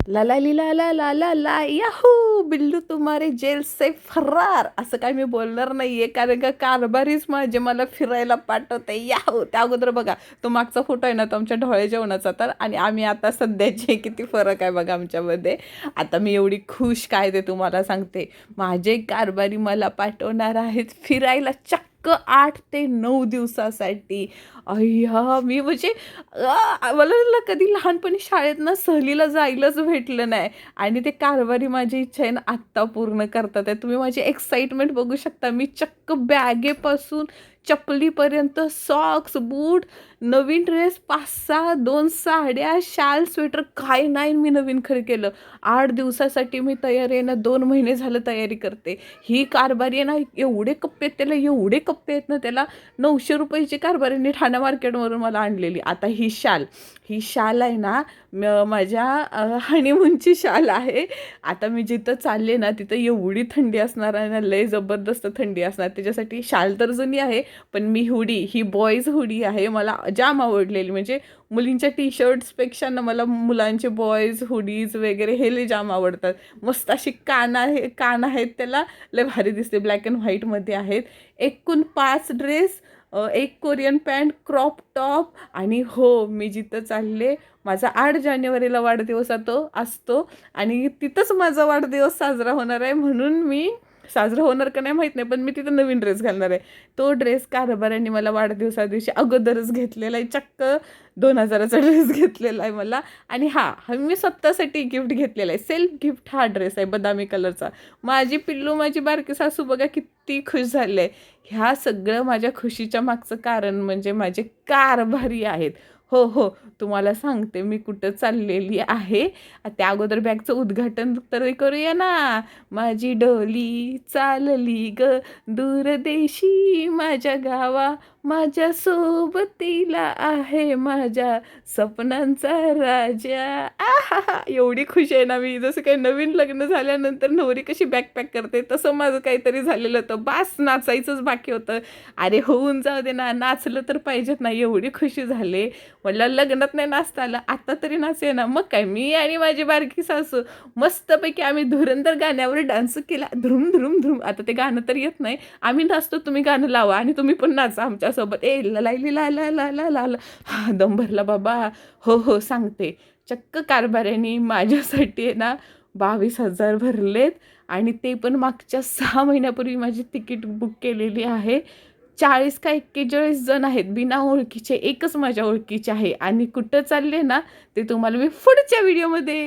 ला ला ली ला ला ला ला ला याहू बिल्लू तुम्हारे जेल से फरार असं काय मी बोलणार नाहीये, कारण का कारभारीच माझे मला फिरायला पाठवते. याहू त्या अगोदर बघा, तो मागचा फोटो आहे ना, तो आमच्या ढोळे जेवणाचा. तर आणि आम्ही आता सध्याचे किती फरक आहे बघा आमच्यामध्ये. आता मी एवढी खुश काय ते तुम्हाला सांगते. माझे कारभारी मला पाठवणार आहेत फिरायला चक्क 8 ते 9 दिवसासाठी. अय्या मी म्हणजे मला ना कधी लहानपणी शाळेत ना सहलीला जायलाच भेटलं नाही, आणि ते कारभारी माझी इच्छा आहे ना आत्ता पूर्ण करतात आहे. तुम्ही माझी एक्साइटमेंट बघू शकता. मी चक्क बॅगेपासून चपलीपर्यंत, सॉक्स, बूट, नवीन ड्रेस, 5-6, 2 साड्या, शाल, स्वेटर, काय नाही मी नवीन खरं केलं. 8 दिवसासाठी मी तयारी आहे ना, 2 महिने झालं तयारी करते. ही कारभारी आहे ना, एवढे कप्पे आहेत त्याला, एवढे कप्पे आहेत ना त्याला. 900 रुपयाची कारभारीने ठाणा मार्केटवरून मला आणलेली. आता ही शाल आहे ना, माझ्या हनीमूनची शाल आहे. आता मी जिथं चालले ना तिथं एवढी थंडी असणार आहे ना, लय जबरदस्त थंडी असणार. त्याच्यासाठी शाल तर जुनी आहे, पण मी ही बॉईज हुडी आहे, मला जाम आवडलेली. म्हणजे मुलींच्या टी शर्ट्सपेक्षा ना मला मुलांचे बॉईज हुडीज वगैरे हे लय जाम आवडतात. मस्त अशी कान आहेत त्याला, लय भारी दिसते. ब्लॅक अँड व्हाईटमध्ये आहेत. एकूण 5 ड्रेस, एक कोरियन पॅन्ट, क्रॉप टॉप. आणि हो, मी जिथं चालले, माझा 8 जानेवारीला वाढदिवस असतो आणि तिथंच माझा वाढदिवस साजरा होणार आहे. म्हणून मी साजरा होणार का नाही माहीत नाही, पण मी तिथं नवीन ड्रेस घालणार आहे. तो ड्रेस कारभाऱ्यांनी मला वाढदिवसा दिवशी अगोदरच घेतलेला आहे. चक्क 2000चा ड्रेस घेतलेला आहे मला. आणि हा मी स्वतःसाठी गिफ्ट घेतलेला आहे. सेल्फ गिफ्ट हा ड्रेस आहे बदामी कलरचा. माझी पिल्लू, माझी बारकी सासू बघा किती खुश झाले आहे. ह्या सगळं माझ्या खुशीच्या मागचं कारण म्हणजे माझे कारभारी आहेत. हो हो, तुम्हाला सांगते मी कुठं चाललेली आहे. त्या अगोदर बॅगचं उद्घाटन तर करूया ना. माझी डोली चालली ग दूरदेशी, माझ्या गावा माझ्या सोबतीला आहे माझ्या स्वप्नांचा राजा. आहा, एवढी खुश आहे ना मी, जसं काही नवीन लग्न झाल्यानंतर नवरी कशी बॅकपॅक करते तसं माझं काहीतरी झालेलं होतं. बास नाचायचंच बाकी होतं. अरे होऊन जाऊ दे ना, नाचलं तर पाहिजेत ना. एवढी खुशी झाले. म्हटलं लग्नात नाही नाचता आलं, आता तरी नाचूया ना. मग काय, मी आणि माझी बारकी सासू मस्तपैकी आम्ही धुरंदर गाण्यावर डान्स केला. धुम धुम धुम. आता ते गाणं तर येत नाही, आम्ही नाचतो, तुम्ही गाणं लावा आणि तुम्ही पण नाचा आमच्यासोबत. ललायली ला ला ला ला ला ला. हा दम भरला बाबा. हो हो सांगते. चक्क कारभाऱ्यांनी माझ्यासाठी आहे ना 22,000 भरलेत, आणि ते पण मागच्या 6 महिन्यापूर्वी माझी तिकीट बुक केलेली आहे. 40 का 41 जण आहेत बिना ओळखीचे, एकच माझ्या ओळखीचे आहे. आणि कुठं चालले ना ते तुम्हाला मी पुढच्या व्हिडिओमध्ये